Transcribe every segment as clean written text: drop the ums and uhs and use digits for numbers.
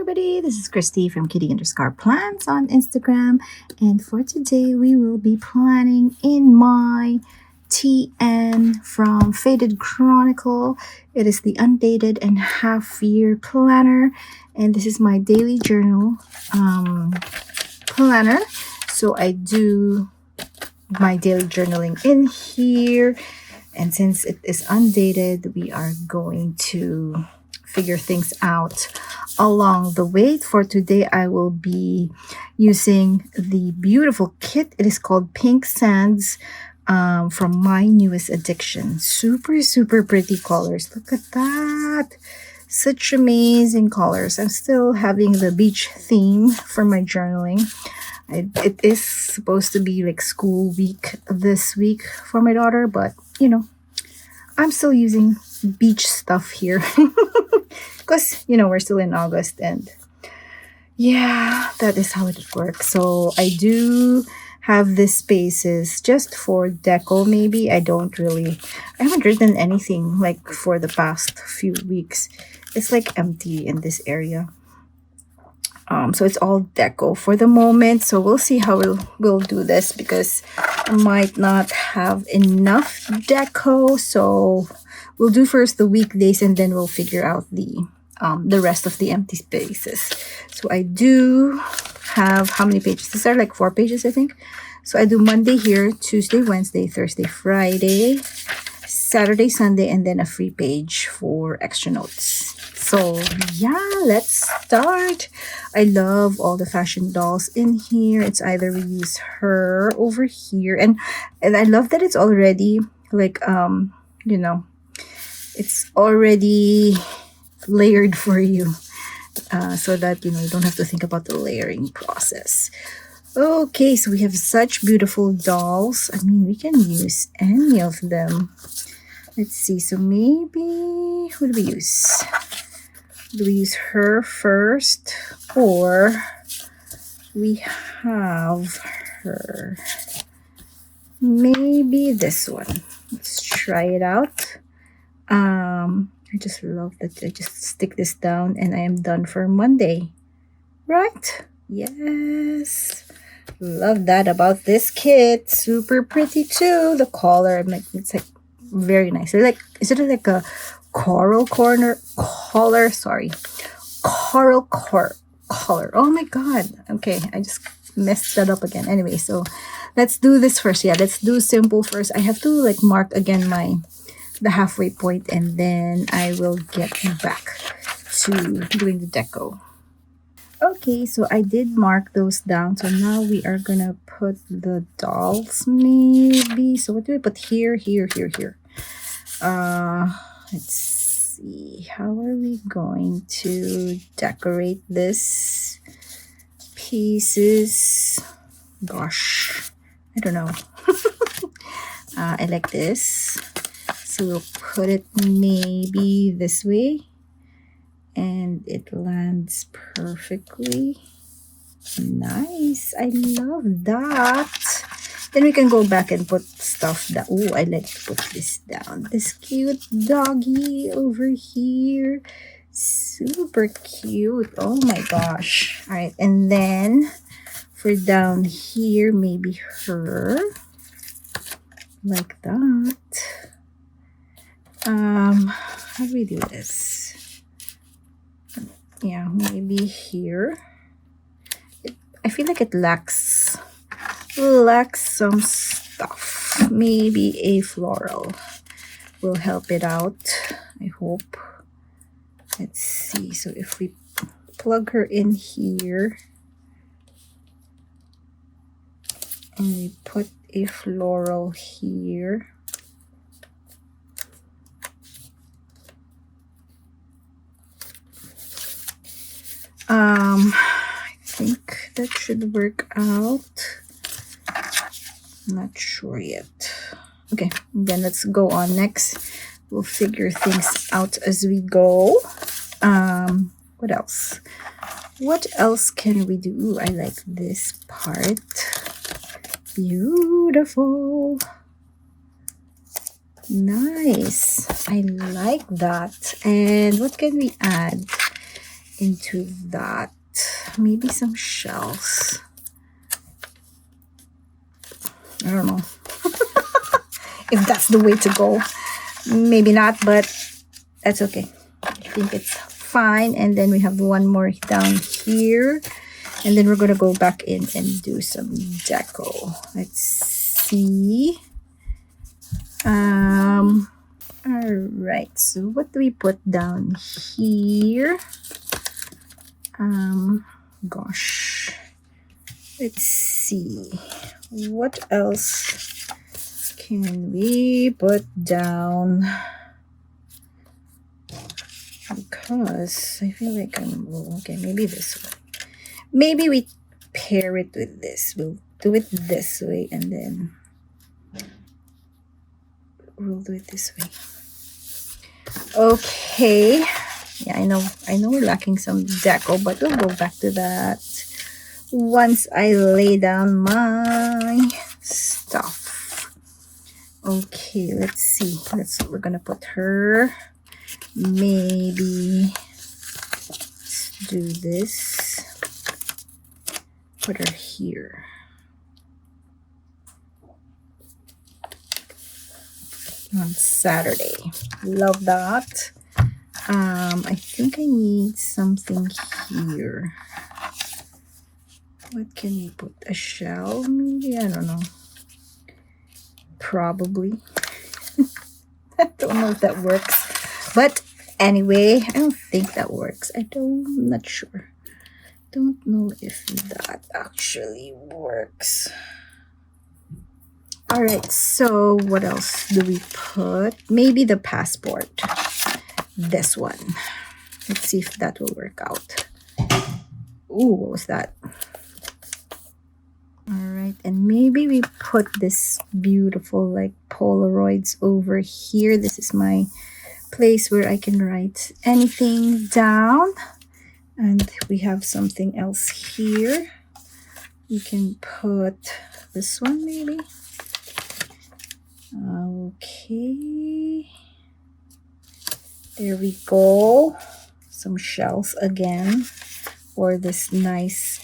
everybody, this is Christy from Kitty_Plants on Instagram, and for today we will be planning in my TN from Faded Chronicle. It is the Undated and half-year planner, and this is my daily journal planner. So I do my daily journaling in here, and since it is undated, we are going to figure things out along the way. For today, I will be using the beautiful kit. It is called Pink Sands from My Newest Addiction. Super pretty colors. Look at that. Such amazing colors. I'm still having the beach theme for my journaling. It is supposed to be like school week this week for my daughter, but you know, I'm still using beach stuff here because we're still in August, and yeah, that is how it works. So I do have these spaces just for deco. Maybe I haven't written anything like for the past few weeks. It's like empty in this area. So it's all deco for the moment. So we'll see how we'll do this, because I might not have enough deco. So we'll do first the weekdays, and then we'll figure out the rest of the empty spaces. So I do have, how many pages? These are like 4 pages, I think. So I do Monday here, Tuesday, Wednesday, Thursday, Friday, Saturday, Sunday, and then a free page for extra notes. So yeah, let's start. I love all the fashion dolls in here. It's either we use her over here, and I love that it's already like it's already layered for you, so that you don't have to think about the layering process. Okay, so we have such beautiful dolls. I mean, we can use any of them. Let's see. So maybe, who do we use? Do we use her first, or we have her? Maybe this one. Let's try it out. I just love that I just stick this down and I am done for Monday. Right? Yes. Love that about this kit. Super pretty too. The collar, it's like very nice. Is it like a coral collar? Oh my god. Okay, I just messed that up again. Anyway, so let's do this first. Yeah, let's do simple first. I have to like mark again the halfway point, and then I will get back to doing the deco. Okay, so I did mark those down. So now we are gonna put the dolls maybe. So what do we put here? Let's see. How are we going to decorate this pieces? Gosh, I don't know. I like this. So we'll put it maybe this way, and it lands perfectly. Nice. I love that. Then we can go back and put stuff that, oh, I like to put this down. This cute doggy over here. Super cute. Oh my gosh. All right. And then for down here, maybe her. Like that. How do we do this? Yeah, maybe here. I feel like it lacks some stuff. Maybe a floral will help it out, I hope. Let's see. So if we plug her in here and we put a floral here, I think that should work out. Not sure yet. Okay, then let's go on next. We'll figure things out as we go. What else? What else can we do? Ooh, I like this part. Beautiful. Nice. I like that. And what can we add? into that. Maybe some shells. I don't know if that's the way to go. Maybe not, but that's okay. I think it's fine. And then we have one more down here. And then we're going to go back in and do some deco. Let's see. All right. So what do we put down here? Gosh. Let's see. What else can we put down? Because I feel like okay, maybe this one. Maybe we pair it with this. We'll do it this way and then we'll do it this way. Okay. Yeah, I know we're lacking some deco, but we'll go back to that once I lay down my stuff. Okay, let's see. We're gonna put her. Maybe let's do this. Put her here. On Saturday. Love that. I think I need something here. What can we put? A shell? Maybe? I don't know. Probably. I don't know if that works. But anyway, I don't think that works. I'm not sure. Don't know if that actually works. All right, so what else do we put? Maybe the passport. This one. Let's see if that will work out. Ooh, what was that? All right, and maybe we put this beautiful like Polaroids over here. This is my place where I can write anything down. And we have something else here. We can put this one maybe. Okay. There we go. Some shells again for this nice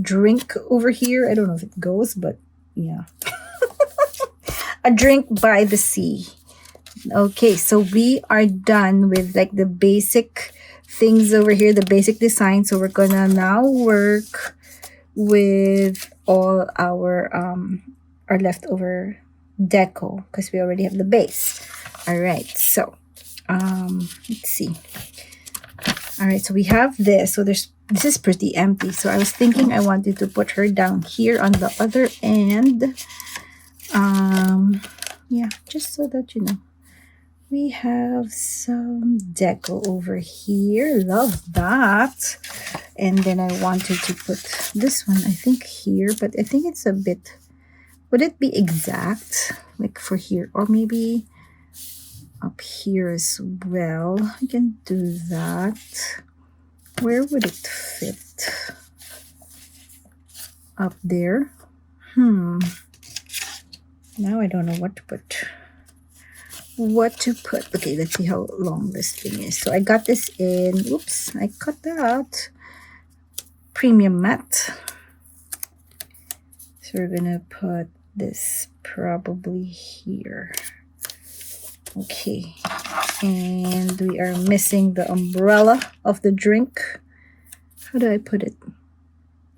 drink over here. I don't know if it goes, but yeah. A drink by the sea. Okay, so we are done with like the basic things over here, the basic design. So we're gonna now work with all our leftover deco because we already have the base. All right, so let's see. All right, so we have this. So this is pretty empty. So I was thinking I wanted to put her down here on the other end. Yeah, just so that you know. We have some deco over here. Love that. And then I wanted to put this one, I think here, but I think it's a bit, would it be exact? Like for here, or maybe up here as well. I can do that. Where would it fit? Up there? Now I don't know what to put. Okay, let's see how long this thing is. So I got this in, oops, I cut that premium matte. So we're gonna put this probably here. Okay, and we are missing the umbrella of the drink. How do I put it?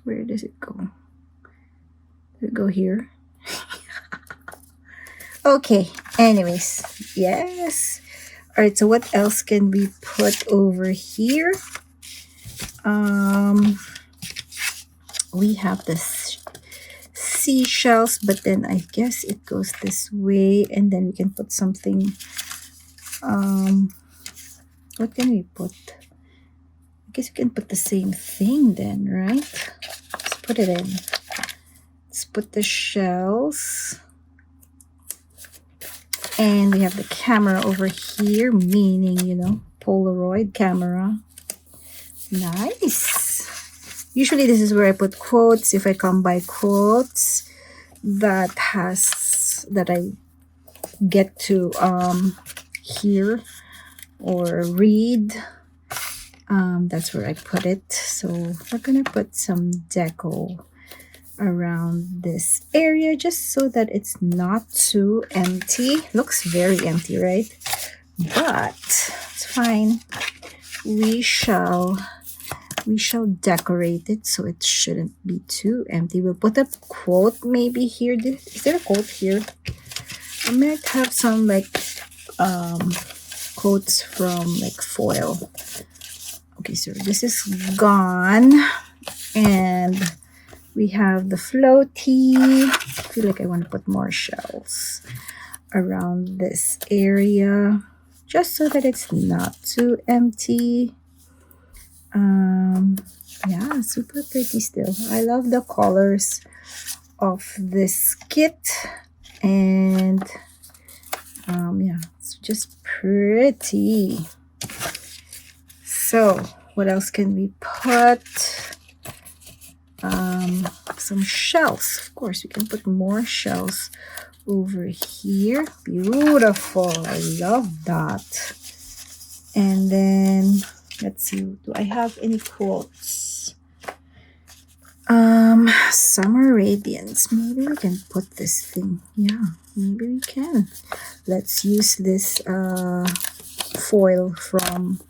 Where does it go? Does it go here? Okay, anyways, yes. All right, so what else can we put over here? We have this seashells, but then I guess it goes this way, and then we can put something. What can we put? I guess we can put the same thing then, right? Let's put it in. Let's put the shells. And we have the camera over here, meaning, you know, Polaroid camera. Nice. Usually this is where I put quotes. If I come by quotes that I get to hear or read. That's where I put it. So we're gonna put some deco around this area just so that it's not too empty. Looks very empty, right? But it's fine. We shall decorate it so it shouldn't be too empty. We'll put a quote maybe here. Is there a quote here? I might have some like quotes from like foil. Okay, so this is gone, and we have the floaty. I feel like I want to put more shells around this area just so that it's not too empty. Yeah, super pretty still. I love the colors of this kit, and yeah, it's just pretty. So what else can we put? Some shells. Of course, we can put more shells over here. Beautiful. I love that. And then let's see, do I have any quotes? Summer Radiance. Maybe we can put this thing. Yeah, maybe we can. Let's use this foil from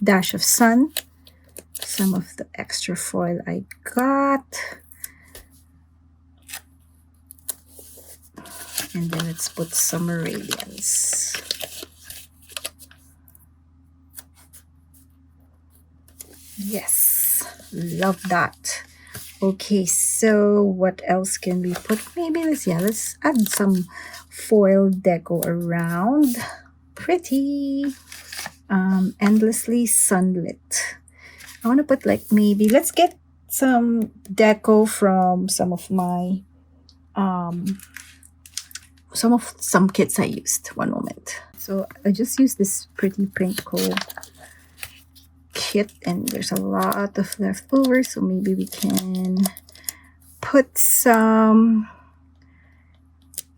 Dash of Sun. Some of the extra foil I got. And then let's put Summer Radiance. Yes, love that. Okay, so what else can we put? Maybe let's add some foil deco around. Pretty. Endlessly sunlit. I want to put like maybe, let's get some deco from some of my some kits I used. One moment. So I just used this pretty Chronicle kit, and there's a lot of leftover, so maybe we can put some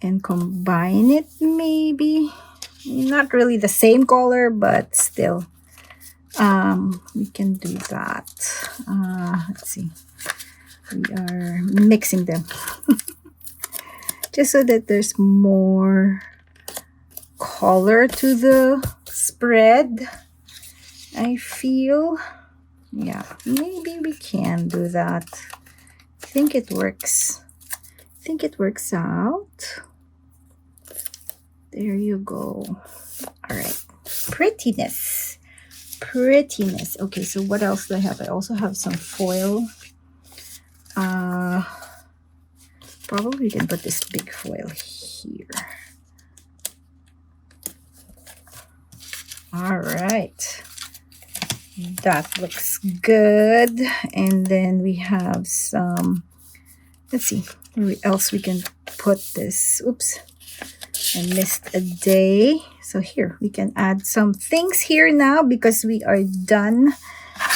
and combine it. Maybe not really the same color, but still we can do that. Let's see, we are mixing them just so that there's more color to the spread. I feel, yeah, maybe we can do that. I think it works. I think it works out. There you go. All right, prettiness. Okay, so what else do I have? I also have some foil. Probably we can put this big foil here. All right, that looks good. And then we have some, let's see where else we can put this. Oops, I missed a day. So here we can add some things here now because we are done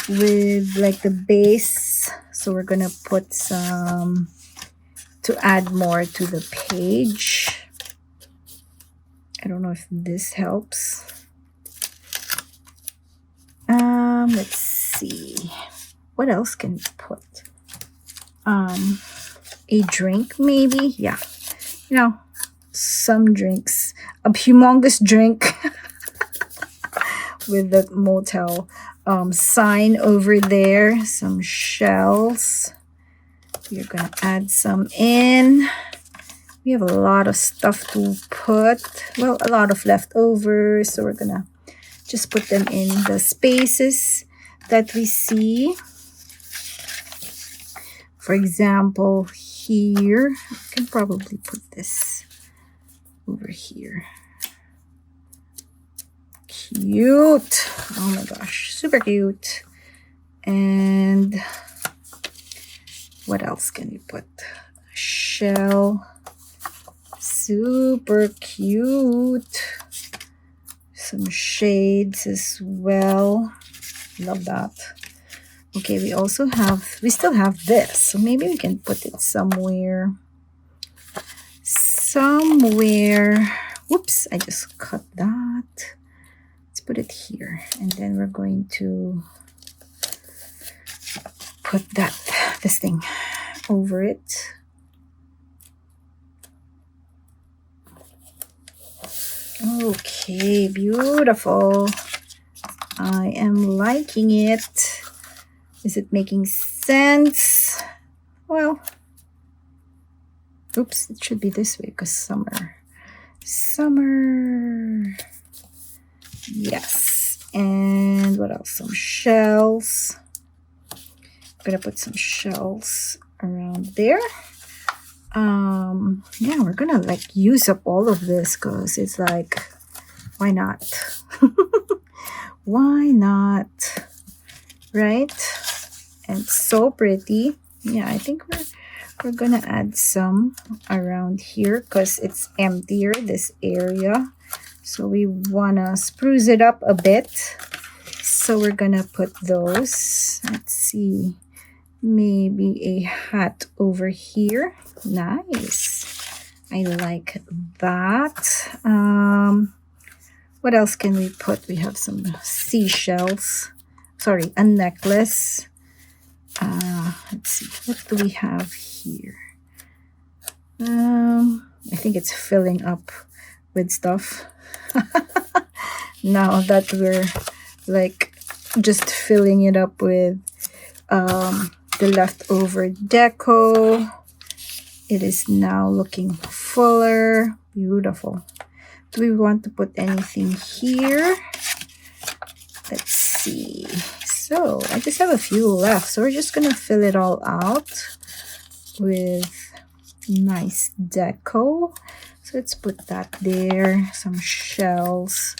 with like the base. So we're gonna put some to add more to the page. I don't know if this helps. Let's see, what else can we put? A drink maybe. Yeah, you know, some drinks, a humongous drink with the motel sign over there. Some shells. We're gonna add some in. We have a lot of stuff to put, well, a lot of leftovers, so we're gonna just put them in the spaces that we see. For example, here, I can probably put this over here. Cute. Oh my gosh, super cute. And what else can we put? A shell. Super cute. Some shades as well. Love that. Okay, we still have this, so maybe we can put it somewhere. Whoops, I just cut that. put it here, and then we're going to put this thing over it. Okay, beautiful. I am liking it. Is it making sense? Well, oops, it should be this way because summer. Yes. And what else? Some shells. I'm gonna put some shells around there. Yeah, we're gonna like use up all of this because it's like, why not? Why not? Right? And so pretty. Yeah, I think we're gonna add some around here because it's emptier, this area. So we wanna spruce it up a bit. So we're gonna put those. Let's see. Maybe a hat over here. Nice. I like that. What else can we put? We have some seashells. Sorry, a necklace. Let's see. What do we have here? I think it's filling up with stuff. Now that we're like just filling it up with the leftover deco, it is now looking fuller. Beautiful. Do we want to put anything here? Let's see. So I just have a few left, so we're just gonna fill it all out with nice deco. So let's put that there. Some shells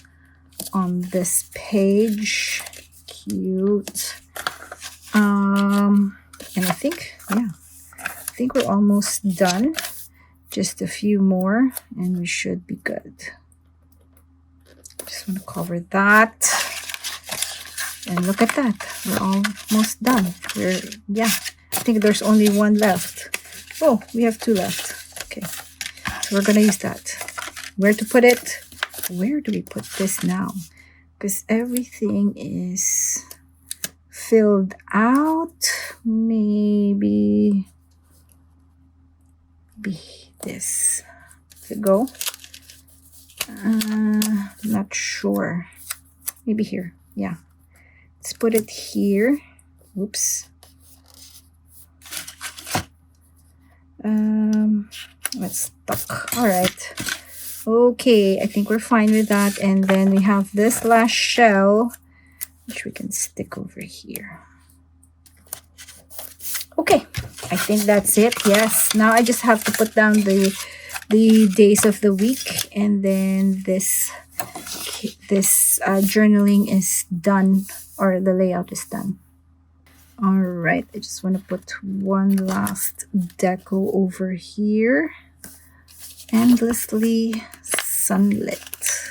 on this page. Cute. And I think, yeah, I think we're almost done. Just a few more and we should be good. Just want to cover that. And look at that. We're almost done. Yeah, I think there's only one left. Oh, we have two left. Okay, so we're going to use that. Where to put it? Where do we put this now? Because everything is filled out. Maybe this. Does it go? Not sure. Maybe here. Yeah. Let's put it here. Oops. It's stuck. All right. Okay, I think we're fine with that. And then we have this last shell, which we can stick over here. Okay, I think that's it. Yes, now I just have to put down the days of the week, and then this journaling is done, or the layout is done. All right, I just want to put one last deco over here. Endlessly sunlit.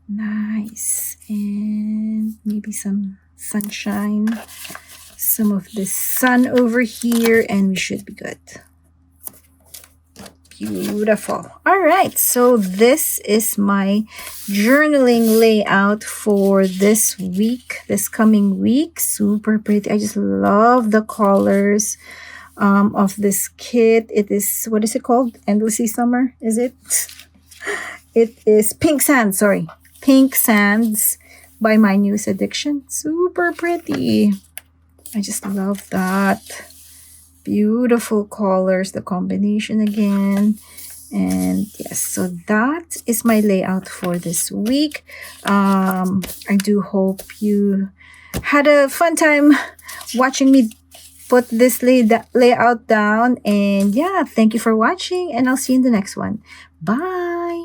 Nice. And maybe some sunshine. Some of the sun over here, and we should be good. Beautiful. All right, so this is my journaling layout for this week, this coming week. Super pretty. I just love the colors of this kit. It is, what is it called? Endlessly Summer, is it? It is Pink Sands, sorry. Pink Sands by My Muse Addiction. Super pretty. I just love that. Beautiful colors, the combination again. And yes, so that is my layout for this week. I do hope you had a fun time watching me put this layout down. And yeah, thank you for watching, and I'll see you in the next one. Bye.